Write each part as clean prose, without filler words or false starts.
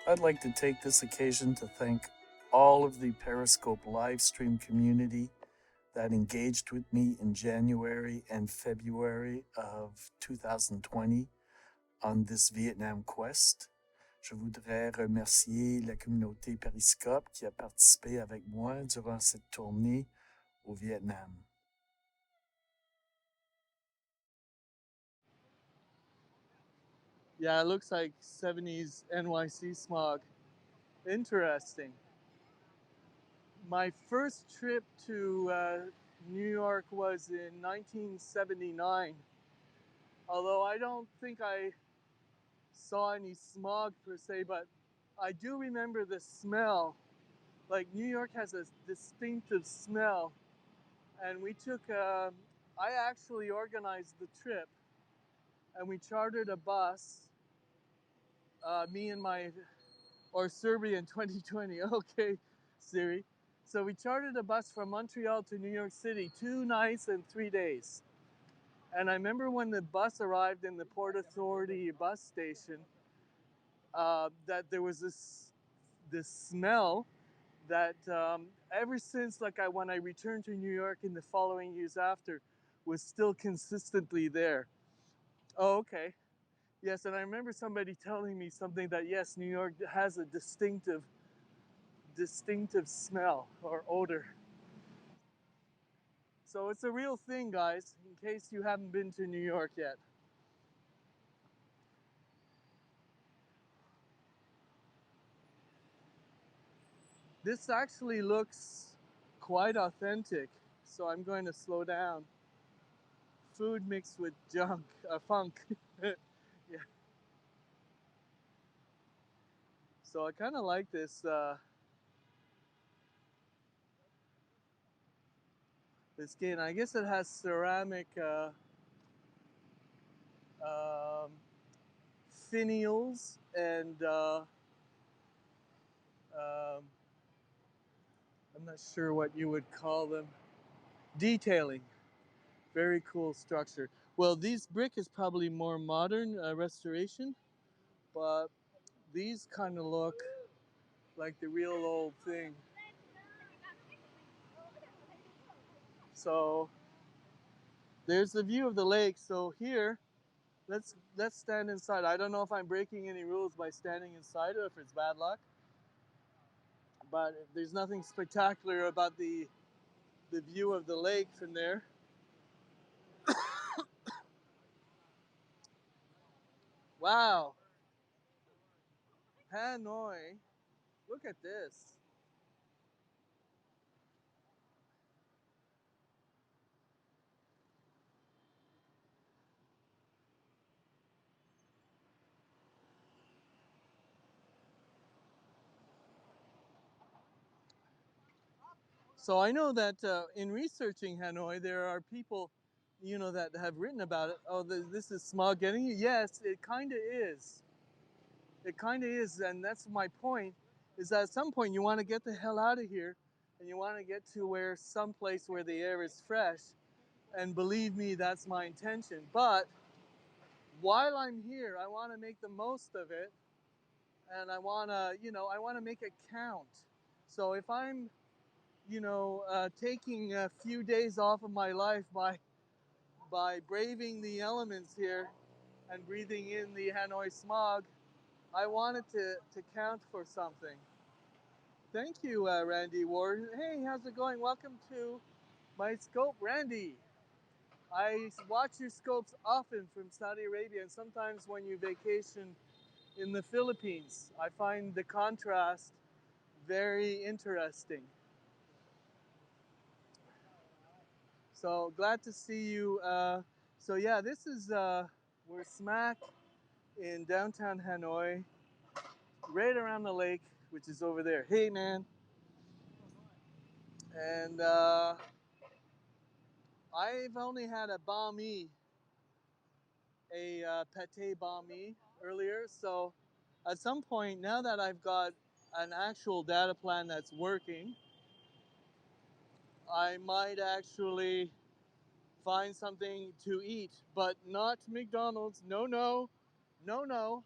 I'd like to take this occasion to thank all of the Periscope live stream community that engaged with me in January and February of 2020 on this Vietnam quest. Je voudrais remercier la communauté Periscope qui a participé avec moi durant cette tournée au Vietnam. Yeah, it looks like 70s NYC smog. Interesting. My first trip to New York was in 1979. Although I don't think I saw any smog per se, but I do remember the smell. Like New York has a distinctive smell, and we took. I actually organized the trip, and we chartered a bus. Me and my, or Serbian 2020. Okay, Siri. So we chartered a bus from Montreal to New York City, 2 nights and 3 days. And I remember when the bus arrived in the Port Authority bus station, that there was this smell that ever since when I returned to New York in the following years after, was still consistently there. Oh, okay. Yes, and I remember somebody telling me something that yes, New York has a distinctive smell or odor. So it's a real thing, guys, in case you haven't been to New York yet. This actually looks quite authentic, so I'm going to slow down. Food mixed with junk, funk. Yeah. So I kind of like this skin. I guess it has ceramic um, finials and um, I'm not sure what you would call them. Detailing. Very cool structure. Well, these brick is probably more modern restoration, but these kind of look like the real old thing. So there's the view of the lake. So here, let's stand inside. I don't know if I'm breaking any rules by standing inside or if it's bad luck, but there's nothing spectacular about the view of the lake from there. Wow, Hanoi. Look at this. So I know that in researching Hanoi, there are people, that have written about it. Oh, this is smog getting you. Yes, it kind of is. It kind of is, and that's my point. Is that at some point you want to get the hell out of here, and you want to get to where someplace where the air is fresh. And believe me, that's my intention. But while I'm here, I want to make the most of it, and I want to make it count. So if I'm taking a few days off of my life by braving the elements here and breathing in the Hanoi smog, I wanted to count for something. Thank you, Randy Warden. Hey, how's it going? Welcome to my scope, Randy. I watch your scopes often from Saudi Arabia, and sometimes when you vacation in the Philippines. I find the contrast very interesting. So glad to see you. So yeah, this is we're smack in downtown Hanoi, right around the lake, which is over there. Hey man, and I've only had a banh mi, a pate banh mi earlier. So at some point, now that I've got an actual data plan that's working, I might actually find something to eat, but not McDonald's. No, no, no, no.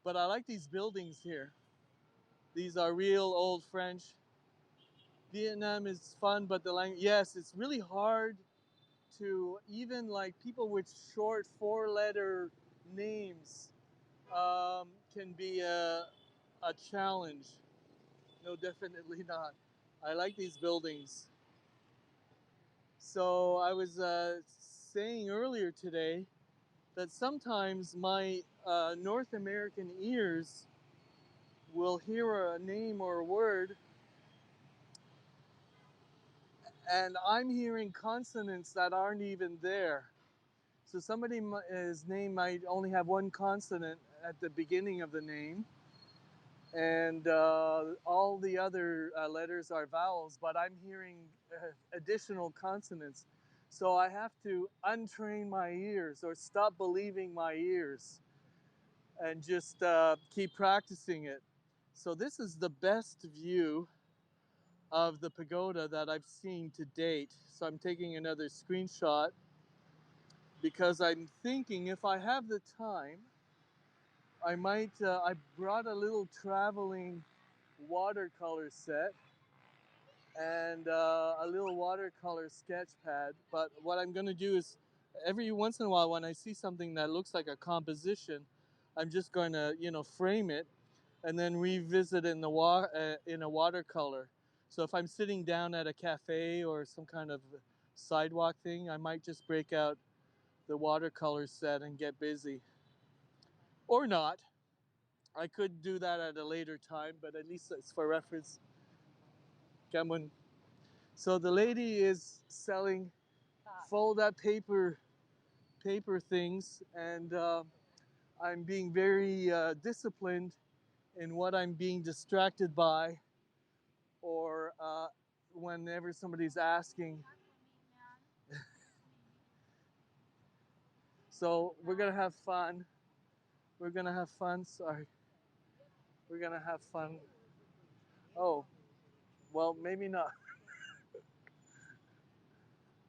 But I like these buildings here. These are real old French. Vietnam is fun, but the language, yes, it's really hard to even like people with short 4-letter names can be a challenge. No, definitely not. I like these buildings. So I was saying earlier today that sometimes my North American ears will hear a name or a word, and I'm hearing consonants that aren't even there. So somebody's name might only have one consonant at the beginning of the name, and all the other letters are vowels, but I'm hearing additional consonants. So I have to untrain my ears or stop believing my ears and just keep practicing it. So this is the best view of the pagoda that I've seen to date. So I'm taking another screenshot because I'm thinking if I have the time, I might, I brought a little traveling watercolor set and a little watercolor sketch pad. But what I'm going to do is every once in a while when I see something that looks like a composition, I'm just going to, frame it and then revisit it in a watercolor. So if I'm sitting down at a cafe or some kind of sidewalk thing, I might just break out the watercolor set and get busy. Or not. I could do that at a later time, but at least it's for reference. Come on. So the lady is selling fold up paper things, and I'm being very disciplined in what I'm being distracted by, or whenever somebody's asking. So we're gonna have fun. We're gonna have fun. Sorry, we're gonna have fun. Oh, well, maybe not.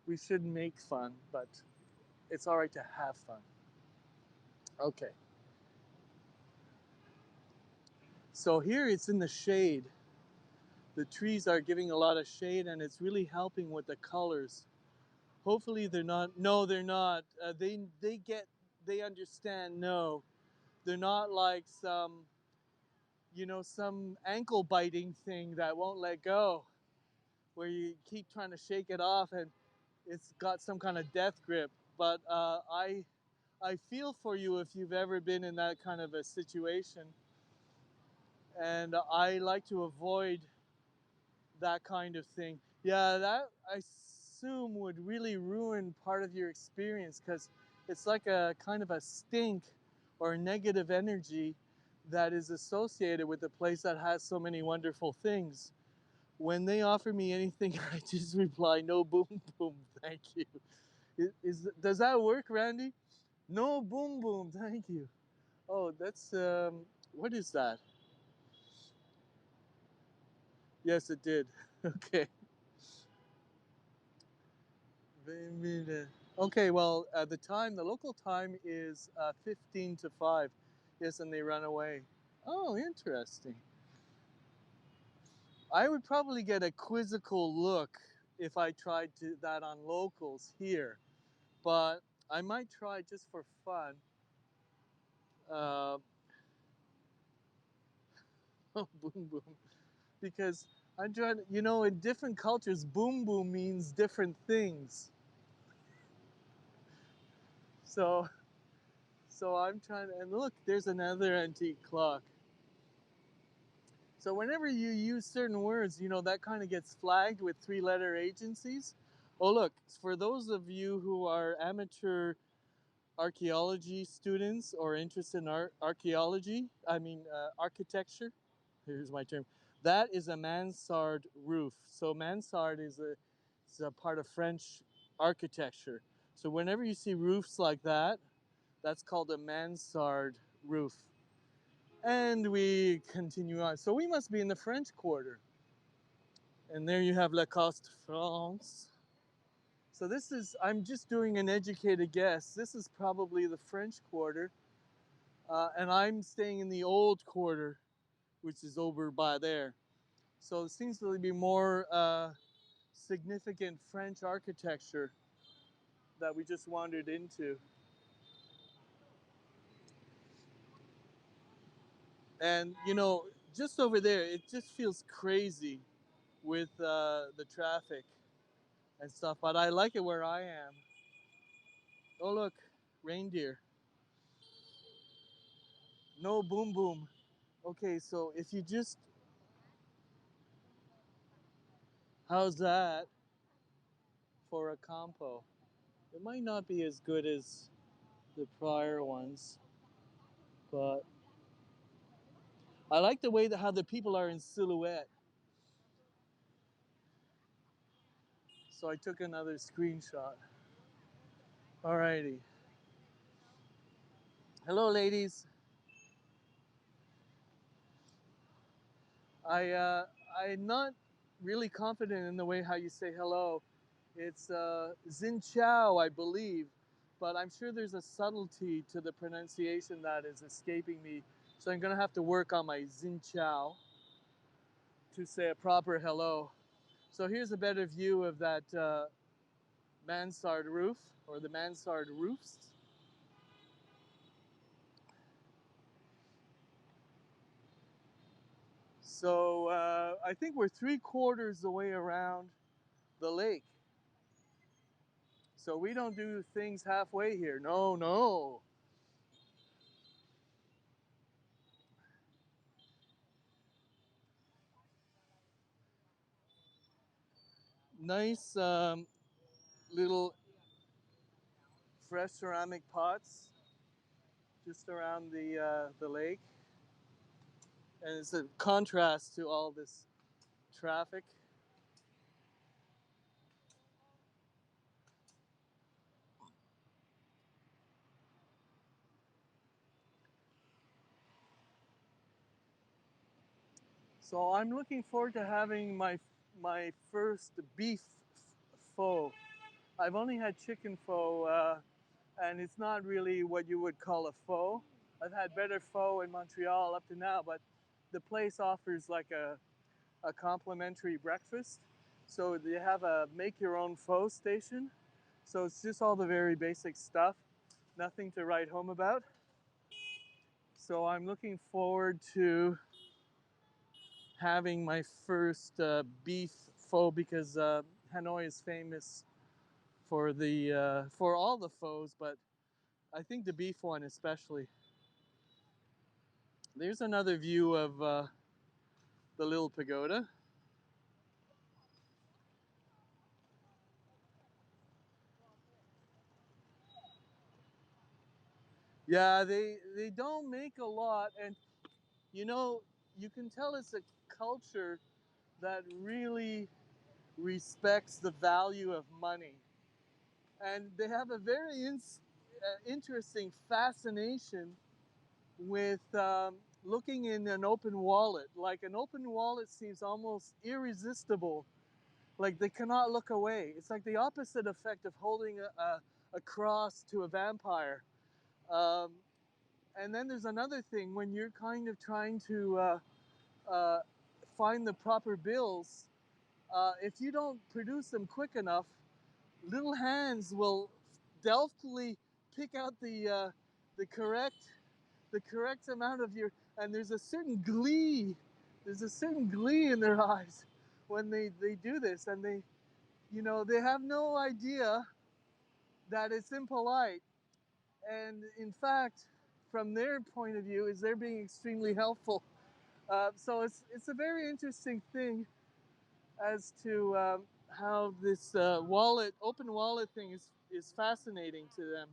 We should make fun, but it's all right to have fun. Okay. So here it's in the shade. The trees are giving a lot of shade, and it's really helping with the colors. Hopefully they're not. No, they're not. They understand. No, they're not like some ankle biting thing that won't let go, where you keep trying to shake it off and it's got some kind of death grip. But I feel for you if you've ever been in that kind of a situation, and I like to avoid that kind of thing. Yeah, that I assume would really ruin part of your experience because it's like a kind of a stink or negative energy that is associated with a place that has so many wonderful things. When they offer me anything, I just reply, no boom boom, thank you. Does that work, Randy? No boom boom, thank you. Oh, that's, what is that? Yes, it did. Okay. Okay, well, the local time is 15 to 5. Yes, and they run away. Oh, interesting. I would probably get a quizzical look if I tried that on locals here, but I might try just for fun. Uh, oh, boom boom. Because I'm trying to, in different cultures, boom boom means different things. So, so I'm trying to, and look, there's another antique clock. So whenever you use certain words, that kind of gets flagged with 3-letter agencies. Oh, look, for those of you who are amateur archaeology students or interested in archaeology, architecture, here's my term, that is a mansard roof. So mansard is a part of French architecture. So whenever you see roofs like that, that's called a mansard roof. And we continue on. So we must be in the French Quarter. And there you have La Coste France. So I'm just doing an educated guess. This is probably the French Quarter. and I'm staying in the old quarter, which is over by there. So it seems to be more significant French architecture that we just wandered into. And you know, just over there, it just feels crazy with the traffic and stuff. But I like it where I am. Oh look, reindeer. No boom boom. Okay, so if you just, how's that for a compo? It might not be as good as the prior ones, but I like the way that how the people are in silhouette. So I took another screenshot. Alrighty. Hello, ladies. I'm not really confident in the way how you say hello. It's Xin Chao, I believe, but I'm sure there's a subtlety to the pronunciation that is escaping me. So I'm gonna have to work on my Xin Chao to say a proper hello. So here's a better view of that mansard roof, or the mansard roofs. So I think we're 3/4 the way around the lake. So we don't do things halfway here. No, no. Nice little fresh ceramic pots just around the lake, and it's a contrast to all this traffic. So I'm looking forward to having my first beef pho. I've only had chicken pho, and it's not really what you would call a pho. I've had better pho in Montreal up to now, but the place offers like a complimentary breakfast. So they have a make your own pho station. So it's just all the very basic stuff, nothing to write home about. So I'm looking forward to having my first beef pho because Hanoi is famous for the for all the phos, but I think the beef one especially. There's another view of the little pagoda. Yeah, they don't make a lot, and you know, you can tell it's a culture that really respects the value of money. And they have a very interesting fascination with looking in an open wallet. Like an open wallet seems almost irresistible. Like they cannot look away. It's like the opposite effect of holding a cross to a vampire. Um, and then there's another thing when you're kind of trying to uh, find the proper bills. If you don't produce them quick enough, little hands will deftly pick out the correct amount of your, and there's a certain glee in their eyes when they do this, and they, you know, they have no idea that it's impolite, and in fact from their point of view is they're being extremely helpful. So it's a very interesting thing as to how this open wallet thing is fascinating to them.